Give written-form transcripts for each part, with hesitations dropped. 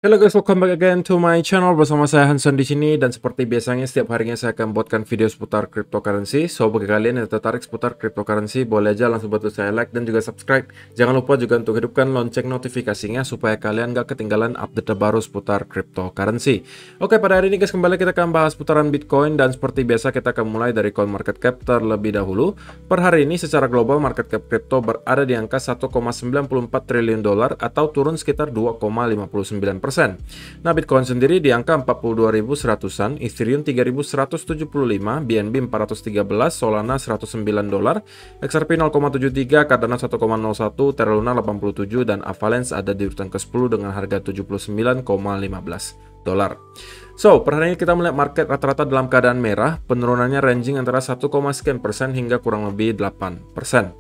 Hello guys, welcome back again to my channel. Bersama saya Hanson di sini, dan seperti biasanya setiap harinya saya akan buatkan video seputar cryptocurrency. So bagi kalian yang tertarik seputar cryptocurrency, boleh aja langsung bantu saya like dan juga subscribe. Jangan lupa juga untuk hidupkan lonceng notifikasinya supaya kalian gak ketinggalan update terbaru seputar cryptocurrency. Oke, pada hari ini guys, kembali kita akan bahas putaran Bitcoin, dan seperti biasa kita akan mulai dari coin market cap terlebih dahulu. Per hari ini secara global market cap crypto berada di angka 1,94 triliun dolar atau turun sekitar 2,59%. Nah, Bitcoin sendiri di angka 42.100-an, Ethereum 3.175, BNB 413, Solana 109 dolar, XRP 0,73, Cardano 1,01, Terra Luna 87, dan Avalanche ada di urutan ke-10 dengan harga 79,15 dolar. So, per hari ini kita melihat market rata-rata dalam keadaan merah, penurunannya ranging antara 1, sekian persen hingga kurang lebih 8%.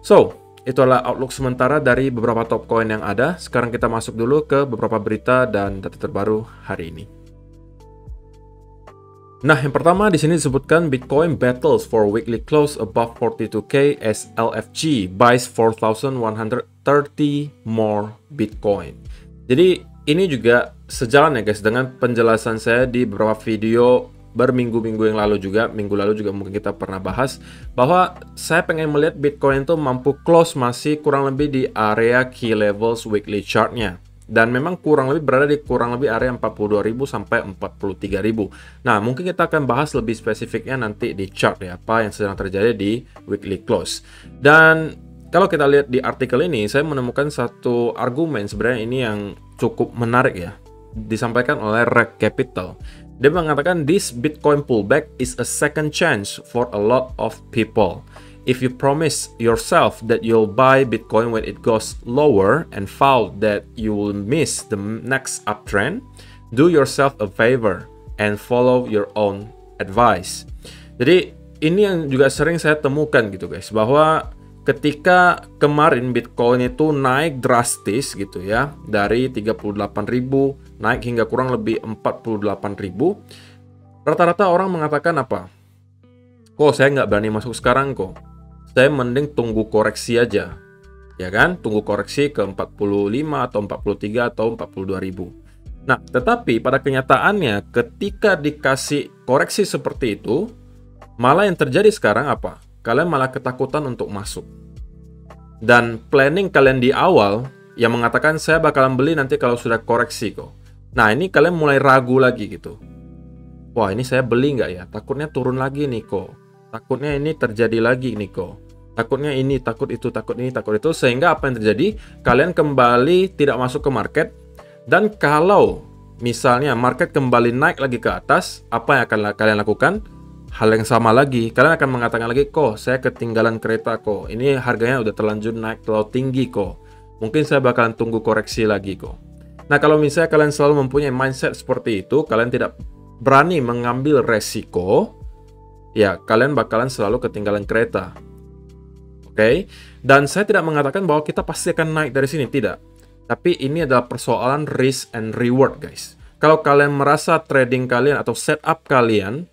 So, itu adalah outlook sementara dari beberapa top coin yang ada. Sekarang kita masuk dulu ke beberapa berita dan data terbaru hari ini. Nah, yang pertama di sini disebutkan Bitcoin battles for weekly close above 42K as LFG buys 4,130 more Bitcoin. Jadi ini juga sejalan ya guys dengan penjelasan saya di beberapa video berminggu-minggu yang lalu juga. Minggu lalu juga mungkin kita pernah bahas bahwa saya pengen melihat Bitcoin itu mampu close masih kurang lebih di area key levels weekly chartnya, dan memang kurang lebih berada di kurang lebih area 42.000 sampai 43.000. Nah, mungkin kita akan bahas lebih spesifiknya nanti di chart ya, apa yang sedang terjadi di weekly close. Dan kalau kita lihat di artikel ini, saya menemukan satu argumen sebenarnya ini yang cukup menarik ya, disampaikan oleh Reg Capital. Dia mengatakan this Bitcoin pullback is a second chance for a lot of people. If you promise yourself that you'll buy Bitcoin when it goes lower and found that you will miss the next uptrend, do yourself a favor and follow your own advice. Jadi ini yang juga sering saya temukan gitu guys, bahwa ketika kemarin Bitcoin itu naik drastis gitu ya, dari 38.000 naik hingga kurang lebih 48.000, rata-rata orang mengatakan apa? Kok saya nggak berani masuk sekarang kok? Saya mending tunggu koreksi aja. Ya kan? Tunggu koreksi ke 45 atau 43 atau 42.000. Nah, tetapi pada kenyataannya ketika dikasih koreksi seperti itu, malah yang terjadi sekarang apa? Kalian malah ketakutan untuk masuk. Dan planning kalian di awal yang mengatakan saya bakalan beli nanti kalau sudah koreksi kok. Nah, ini kalian mulai ragu lagi gitu. Wah, ini saya beli nggak ya? Takutnya turun lagi nih kok. Takutnya ini terjadi lagi nih kok. Takutnya ini, takut itu, takut ini, takut itu. Sehingga apa yang terjadi? Kalian kembali tidak masuk ke market. Dan kalau misalnya market kembali naik lagi ke atas, apa yang akan kalian lakukan? Hal yang sama lagi. Kalian akan mengatakan lagi, kok saya ketinggalan kereta kok. Ini harganya udah terlanjur naik terlalu tinggi kok. Mungkin saya bakalan tunggu koreksi lagi kok. Nah, kalau misalnya kalian selalu mempunyai mindset seperti itu, kalian tidak berani mengambil resiko, ya kalian bakalan selalu ketinggalan kereta. Oke? Dan saya tidak mengatakan bahwa kita pasti akan naik dari sini, tidak. Tapi ini adalah persoalan risk and reward, guys. Kalau kalian merasa trading kalian atau setup kalian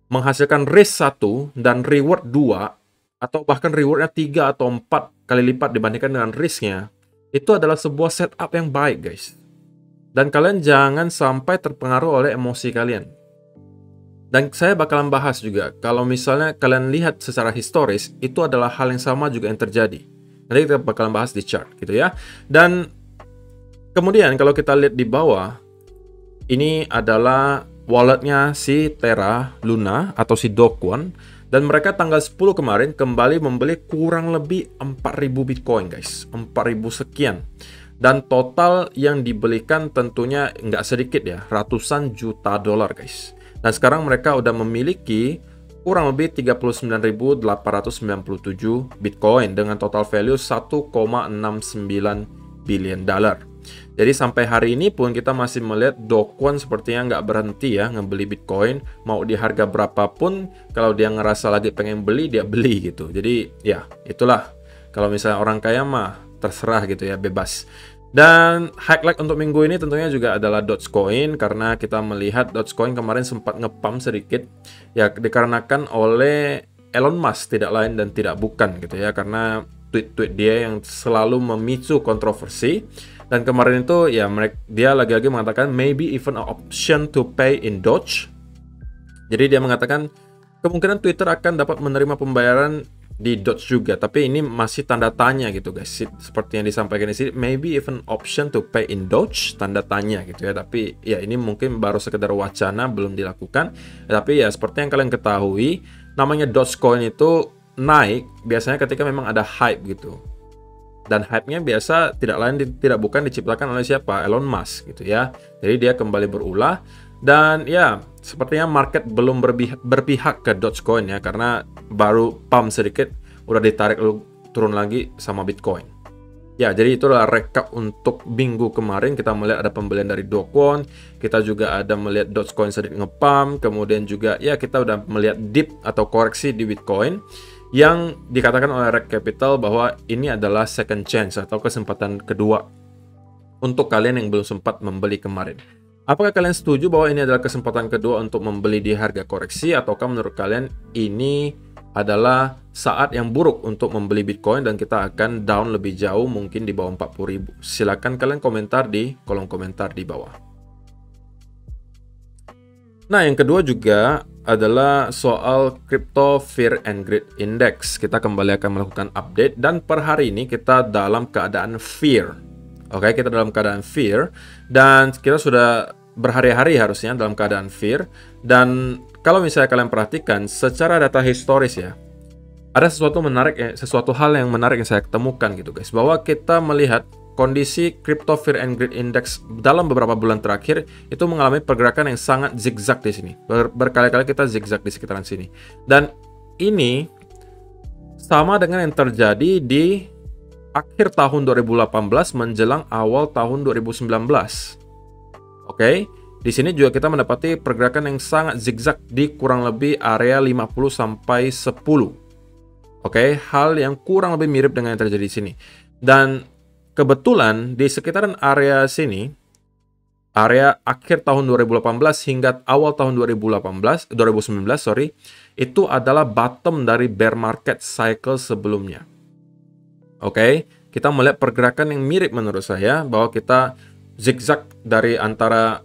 menghasilkan risk 1 dan reward 2, atau bahkan rewardnya 3 atau 4 kali lipat dibandingkan dengan risknya, itu adalah sebuah setup yang baik guys. Dan kalian jangan sampai terpengaruh oleh emosi kalian. Dan saya bakalan bahas juga, kalau misalnya kalian lihat secara historis, itu adalah hal yang sama juga yang terjadi. Nanti kita bakalan bahas di chart gitu ya. Dan kemudian kalau kita lihat di bawah, ini adalah walletnya si Terra Luna atau si Do Kwon, dan mereka tanggal 10 kemarin kembali membeli kurang lebih 4.000 Bitcoin guys, 4.000 sekian, dan total yang dibelikan tentunya nggak sedikit ya, ratusan juta dolar guys. Dan sekarang mereka udah memiliki kurang lebih 39.897 Bitcoin dengan total value 1,69 billion dollar. Jadi sampai hari ini pun kita masih melihat Do Kwon sepertinya nggak berhenti ya ngebeli Bitcoin. Mau di harga berapapun, kalau dia ngerasa lagi pengen beli, dia beli gitu. Jadi ya itulah, kalau misalnya orang kaya mah terserah gitu ya, bebas. Dan highlight untuk minggu ini tentunya juga adalah Dogecoin, karena kita melihat Dogecoin kemarin sempat ngepump sedikit ya, dikarenakan oleh Elon Musk, tidak lain dan tidak bukan gitu ya, karena tweet-tweet dia yang selalu memicu kontroversi. Dan kemarin itu ya dia lagi-lagi mengatakan maybe even an option to pay in Doge. Jadi dia mengatakan kemungkinan Twitter akan dapat menerima pembayaran di Doge juga, tapi ini masih tanda tanya gitu guys. Seperti yang disampaikan di sini, maybe even option to pay in Doge, tanda tanya gitu ya. Tapi ya ini mungkin baru sekedar wacana, belum dilakukan. Tapi ya seperti yang kalian ketahui, namanya Dogecoin itu naik biasanya ketika memang ada hype gitu. Dan hype-nya biasa tidak bukan diciptakan oleh siapa? Elon Musk gitu ya. Jadi dia kembali berulah dan ya sepertinya market belum berpihak ke Dogecoin ya, karena baru pump sedikit udah ditarik lalu turun lagi sama Bitcoin. Ya, jadi itulah rekap untuk minggu kemarin. Kita melihat ada pembelian dari Do-Kwon, kita juga ada melihat Dogecoin sedikit ngepump, kemudian juga ya kita udah melihat dip atau koreksi di Bitcoin yang dikatakan oleh Rekt Capital bahwa ini adalah second chance atau kesempatan kedua untuk kalian yang belum sempat membeli kemarin. Apakah kalian setuju bahwa ini adalah kesempatan kedua untuk membeli di harga koreksi, ataukah menurut kalian ini adalah saat yang buruk untuk membeli Bitcoin dan kita akan down lebih jauh mungkin di bawah 40.000? Silahkan kalian komentar di kolom komentar di bawah. Nah, yang kedua juga adalah soal Crypto Fear and Greed Index. Kita kembali akan melakukan update dan per hari ini kita dalam keadaan fear. Oke, kita dalam keadaan fear dan kita sudah berhari-hari harusnya dalam keadaan fear. Dan kalau misalnya kalian perhatikan secara data historis ya, ada sesuatu menarik, sesuatu hal yang menarik yang saya temukan gitu guys, bahwa kita melihat kondisi Crypto Fear and Greed Index dalam beberapa bulan terakhir itu mengalami pergerakan yang sangat zigzag di sini. Berkali-kali kita zigzag di sekitaran sini. Dan ini sama dengan yang terjadi di akhir tahun 2018 menjelang awal tahun 2019. Oke, di sini juga kita mendapati pergerakan yang sangat zigzag di kurang lebih area 50 sampai 10. Oke, hal yang kurang lebih mirip dengan yang terjadi di sini. Dan kebetulan di sekitaran area sini, area akhir tahun 2018 hingga awal tahun 2019, itu adalah bottom dari bear market cycle sebelumnya. Oke, kita melihat pergerakan yang mirip menurut saya, bahwa kita zigzag dari antara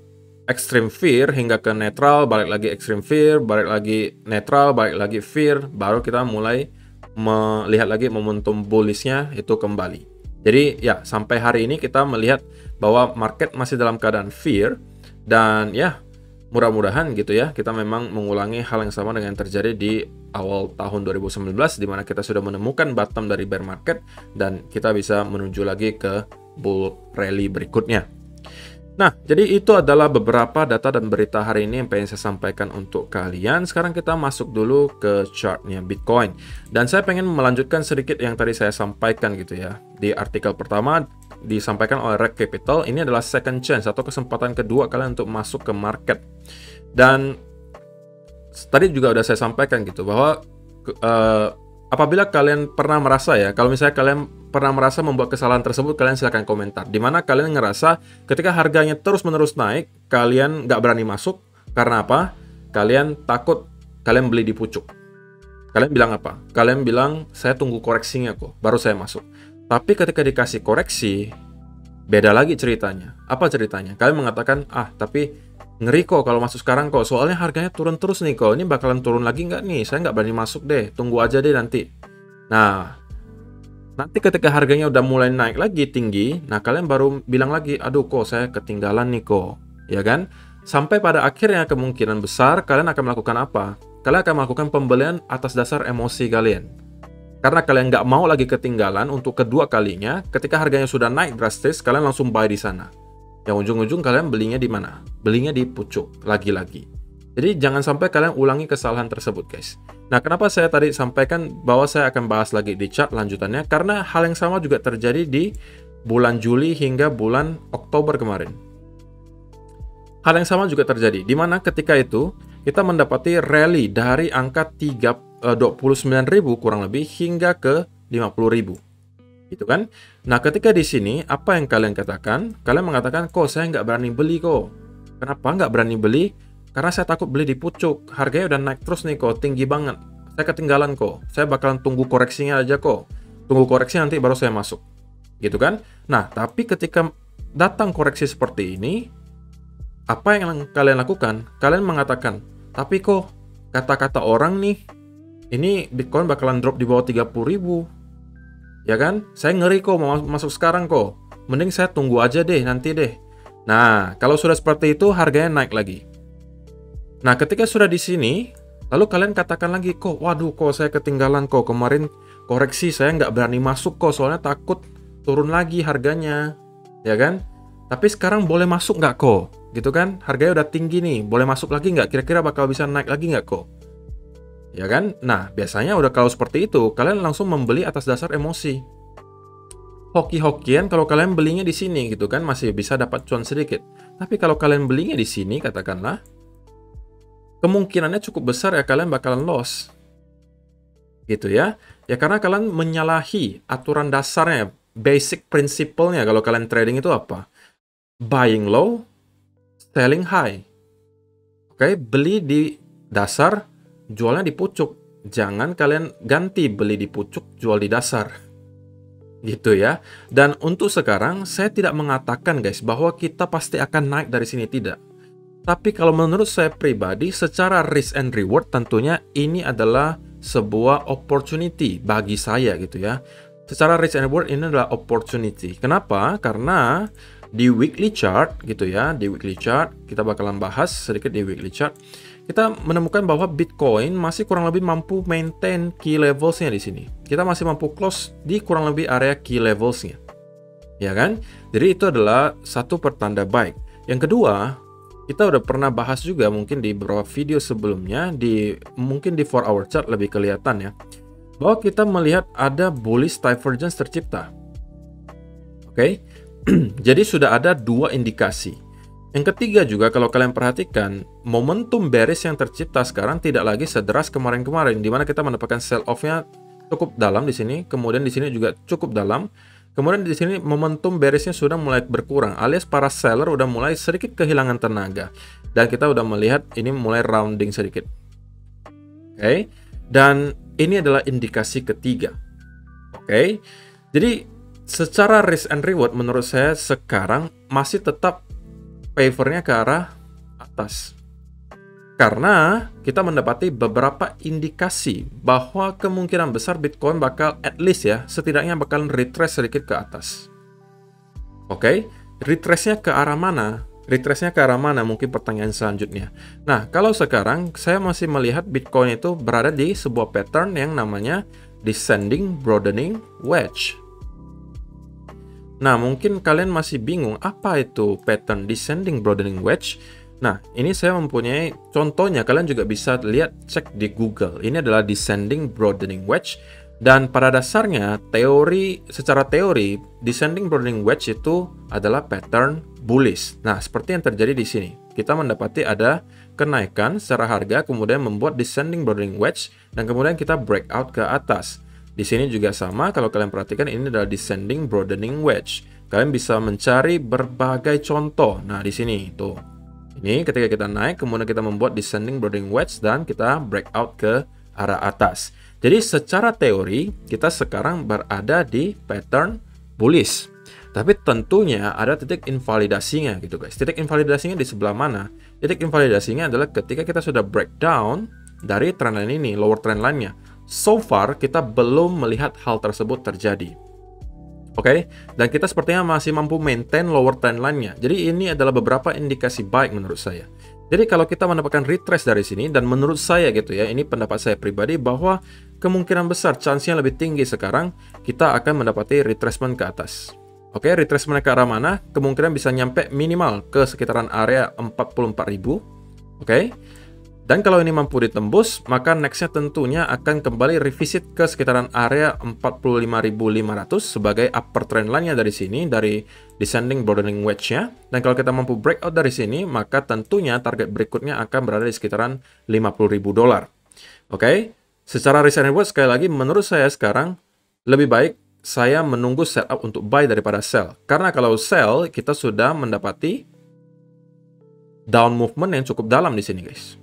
extreme fear hingga ke netral, balik lagi extreme fear, balik lagi netral, balik lagi fear, baru kita mulai melihat lagi momentum bullishnya itu kembali. Jadi ya sampai hari ini kita melihat bahwa market masih dalam keadaan fear dan ya mudah-mudahan gitu ya kita memang mengulangi hal yang sama dengan yang terjadi di awal tahun 2019 di mana kita sudah menemukan bottom dari bear market dan kita bisa menuju lagi ke bull rally berikutnya. Nah, jadi itu adalah beberapa data dan berita hari ini yang pengen saya sampaikan untuk kalian. Sekarang kita masuk dulu ke chartnya Bitcoin. Dan saya pengen melanjutkan sedikit yang tadi saya sampaikan gitu ya. Di artikel pertama disampaikan oleh Rekt Capital, ini adalah second chance atau kesempatan kedua kalian untuk masuk ke market. Dan tadi juga udah saya sampaikan gitu bahwa apabila kalian pernah merasa ya, kalau misalnya kalian pernah merasa membuat kesalahan tersebut, kalian silahkan komentar. Dimana kalian ngerasa ketika harganya terus-menerus naik, kalian nggak berani masuk. Karena apa? Kalian takut kalian beli di pucuk. Kalian bilang apa? Kalian bilang, saya tunggu koreksinya kok, baru saya masuk. Tapi ketika dikasih koreksi, beda lagi ceritanya. Apa ceritanya? Kalian mengatakan, tapi ngeri kok kalau masuk sekarang kok. Soalnya harganya turun terus nih kok. Ini bakalan turun lagi nggak nih? Saya nggak berani masuk deh. Tunggu aja deh nanti. Nah, nanti ketika harganya udah mulai naik lagi tinggi, nah kalian baru bilang lagi, aduh kok saya ketinggalan nih kok, ya kan? Sampai pada akhirnya kemungkinan besar kalian akan melakukan apa? Kalian akan melakukan pembelian atas dasar emosi kalian. Karena kalian nggak mau lagi ketinggalan untuk kedua kalinya, ketika harganya sudah naik drastis, kalian langsung buy di sana. Yang ujung-ujung kalian belinya di mana? Belinya di pucuk lagi-lagi. Jadi jangan sampai kalian ulangi kesalahan tersebut guys. Nah, kenapa saya tadi sampaikan bahwa saya akan bahas lagi di chart lanjutannya? Karena hal yang sama juga terjadi di bulan Juli hingga bulan Oktober kemarin. Hal yang sama juga terjadi, di mana ketika itu kita mendapati rally dari angka 29.000 kurang lebih hingga ke 50.000. Gitu kan? Nah, ketika di sini, apa yang kalian katakan? Kalian mengatakan, kok saya nggak berani beli kok. Kenapa nggak berani beli? Karena saya takut beli di pucuk. Harganya udah naik terus nih kok, tinggi banget. Saya ketinggalan kok. Saya bakalan tunggu koreksinya aja kok. Tunggu koreksi nanti baru saya masuk. Gitu kan? Nah, tapi ketika datang koreksi seperti ini, apa yang kalian lakukan? Kalian mengatakan, tapi kok kata-kata orang nih, ini Bitcoin bakalan drop di bawah 30.000. Ya kan? Saya ngeri kok mau masuk sekarang kok. Mending saya tunggu aja deh, nanti deh. Nah, kalau sudah seperti itu, harganya naik lagi. Nah, ketika sudah di sini, lalu kalian katakan lagi, kok waduh kok saya ketinggalan kok. Kemarin koreksi saya nggak berani masuk kok, soalnya takut turun lagi harganya. Ya kan? Tapi sekarang boleh masuk nggak kok? Gitu kan? Harganya udah tinggi nih, boleh masuk lagi nggak? Kira-kira bakal bisa naik lagi nggak kok? Ya kan? Nah, biasanya udah kalau seperti itu, kalian langsung membeli atas dasar emosi. Hoki-hokian kalau kalian belinya di sini gitu kan, masih bisa dapat cuan sedikit. Tapi kalau kalian belinya di sini, katakanlah, kemungkinannya cukup besar ya kalian bakalan loss. Gitu ya. Ya karena kalian menyalahi aturan dasarnya, basic principle-nya kalau kalian trading itu apa? Buying low, selling high. Oke, beli di dasar, jualnya di pucuk. Jangan kalian ganti beli di pucuk, jual di dasar. Gitu ya. Dan untuk sekarang, saya tidak mengatakan guys, bahwa kita pasti akan naik dari sini, tidak. Tapi kalau menurut saya pribadi, secara risk and reward tentunya ini adalah sebuah opportunity bagi saya gitu ya. Secara risk and reward ini adalah opportunity. Kenapa? Karena di weekly chart gitu ya, di weekly chart kita bakalan bahas sedikit di weekly chart. Kita menemukan bahwa Bitcoin masih kurang lebih mampu maintain key levelsnya di sini. Kita masih mampu close di kurang lebih area key levelsnya, ya kan? Jadi itu adalah satu pertanda baik. Yang kedua, kita udah pernah bahas juga mungkin di beberapa video sebelumnya, mungkin di 4 hour chart lebih kelihatan ya, bahwa kita melihat ada bullish divergence tercipta. Oke. Jadi sudah ada dua indikasi. Yang ketiga juga kalau kalian perhatikan, momentum bearish yang tercipta sekarang tidak lagi sederas kemarin-kemarin, di mana kita mendapatkan sell off-nya cukup dalam di sini, kemudian di sini juga cukup dalam, kemudian di sini momentum bearishnya sudah mulai berkurang, alias para seller udah mulai sedikit kehilangan tenaga, dan kita udah melihat ini mulai rounding sedikit. Oke, dan ini adalah indikasi ketiga. Oke, jadi secara risk and reward menurut saya sekarang masih tetap favornya ke arah atas. Karena kita mendapati beberapa indikasi bahwa kemungkinan besar Bitcoin bakal at least ya, setidaknya bakal retrace sedikit ke atas. Oke, retrace-nya ke arah mana? Retrace-nya ke arah mana? Mungkin pertanyaan selanjutnya. Nah, kalau sekarang saya masih melihat Bitcoin itu berada di sebuah pattern yang namanya descending broadening wedge. Nah, mungkin kalian masih bingung apa itu pattern descending broadening wedge. Nah, ini saya mempunyai contohnya, kalian juga bisa lihat, cek di Google. Ini adalah descending broadening wedge, dan pada dasarnya secara teori descending broadening wedge itu adalah pattern bullish. Nah, seperti yang terjadi di sini. Kita mendapati ada kenaikan secara harga kemudian membuat descending broadening wedge dan kemudian kita breakout ke atas. Di sini juga sama, kalau kalian perhatikan ini adalah descending broadening wedge. Kalian bisa mencari berbagai contoh. Nah, di sini tuh. Ini ketika kita naik, kemudian kita membuat descending broadening wedge dan kita breakout ke arah atas. Jadi secara teori, kita sekarang berada di pattern bullish. Tapi tentunya ada titik invalidasinya gitu guys. Titik invalidasinya di sebelah mana? Titik invalidasinya adalah ketika kita sudah breakdown dari trendline ini, lower trendline-nya. So far, kita belum melihat hal tersebut terjadi. Oke, dan kita sepertinya masih mampu maintain lower trendline-nya. Jadi ini adalah beberapa indikasi baik menurut saya. Jadi kalau kita mendapatkan retrace dari sini, dan menurut saya gitu ya, ini pendapat saya pribadi bahwa kemungkinan besar, chance-nya lebih tinggi sekarang, kita akan mendapati retracement ke atas. Oke, retracement ke arah mana? Kemungkinan bisa nyampe minimal ke sekitaran area 44.000. Oke. Dan kalau ini mampu ditembus, maka next-nya tentunya akan kembali revisit ke sekitaran area 45.500 sebagai upper trend line-nya dari sini, dari descending broadening wedge-nya. Dan kalau kita mampu breakout dari sini, maka tentunya target berikutnya akan berada di sekitaran $50.000. Oke, secara risk and reward sekali lagi, menurut saya sekarang lebih baik saya menunggu setup untuk buy daripada sell. Karena kalau sell, kita sudah mendapati down movement yang cukup dalam di sini, guys.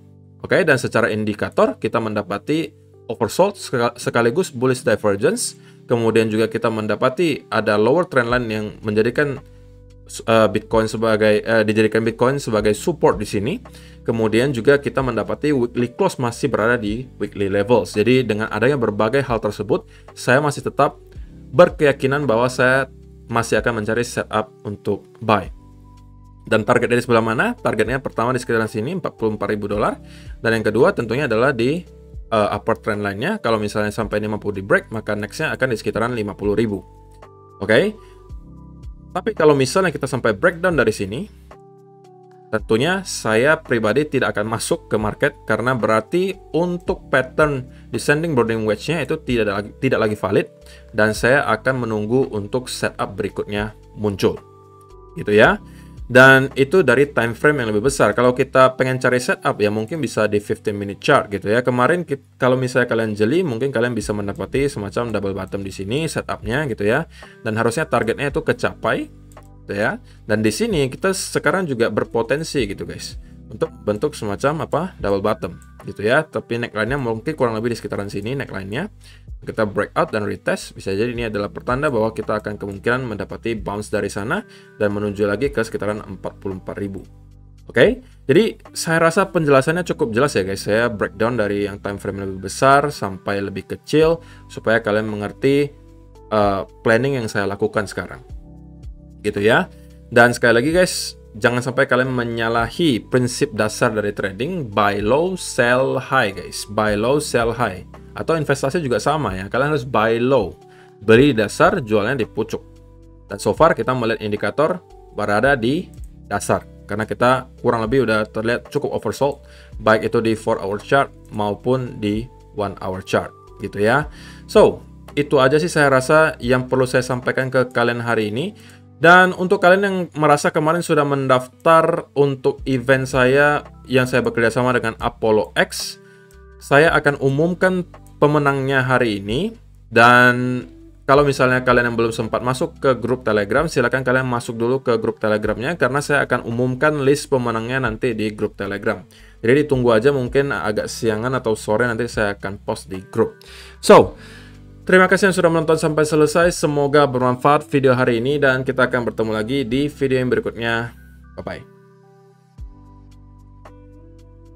Oke, dan secara indikator kita mendapati oversold sekaligus bullish divergence. Kemudian juga kita mendapati ada lower trendline yang menjadikan Bitcoin sebagai dijadikan Bitcoin sebagai support di sini. Kemudian juga kita mendapati weekly close masih berada di weekly levels. Jadi dengan adanya berbagai hal tersebut, saya masih tetap berkeyakinan bahwa saya masih akan mencari setup untuk buy. Dan target dari sebelah mana? Targetnya pertama di sekitaran sini $44.000, dan yang kedua tentunya adalah di upper trend line-nya. Kalau misalnya sampai ini mampu di break, maka next-nya akan di sekitaran 50.000. Oke. Tapi kalau misalnya kita sampai breakdown dari sini, tentunya saya pribadi tidak akan masuk ke market karena berarti untuk pattern descending boarding wedge-nya itu tidak lagi valid, dan saya akan menunggu untuk setup berikutnya muncul. Gitu ya. Dan itu dari time frame yang lebih besar. Kalau kita pengen cari setup ya mungkin bisa di 15-minute chart gitu ya. Kemarin kalau misalnya kalian jeli, mungkin kalian bisa mendapati semacam double bottom di sini setupnya gitu ya. Dan harusnya targetnya itu kecapai gitu ya. Dan di sini kita sekarang juga berpotensi gitu guys, untuk bentuk semacam double bottom gitu ya. Tapi neckline-nya mungkin kurang lebih di sekitaran sini neckline-nya. Kita breakout dan retest, bisa jadi ini adalah pertanda bahwa kita akan kemungkinan mendapati bounce dari sana dan menuju lagi ke sekitaran 44.000. Oke, jadi saya rasa penjelasannya cukup jelas ya guys. Saya breakdown dari yang time frame lebih besar sampai lebih kecil supaya kalian mengerti planning yang saya lakukan sekarang. Gitu ya. Dan sekali lagi guys, jangan sampai kalian menyalahi prinsip dasar dari trading, buy low, sell high guys. Buy low, sell high. Atau investasi juga sama ya, kalian harus buy low, beli di dasar, jualnya di pucuk. Dan so far kita melihat indikator berada di dasar, karena kita kurang lebih udah terlihat cukup oversold, baik itu di 4-hour chart maupun di 1-hour chart gitu ya. So, itu aja sih saya rasa yang perlu saya sampaikan ke kalian hari ini. Dan untuk kalian yang merasa kemarin sudah mendaftar untuk event saya yang saya bekerja sama dengan Apollo X, saya akan umumkan pemenangnya hari ini. Dan kalau misalnya kalian yang belum sempat masuk ke grup Telegram, silakan kalian masuk dulu ke grup Telegramnya, karena saya akan umumkan list pemenangnya nanti di grup Telegram. Jadi ditunggu aja, mungkin agak siangan atau sore nanti saya akan post di grup. So, terima kasih yang sudah menonton sampai selesai. Semoga bermanfaat video hari ini, dan kita akan bertemu lagi di video yang berikutnya. Bye-bye.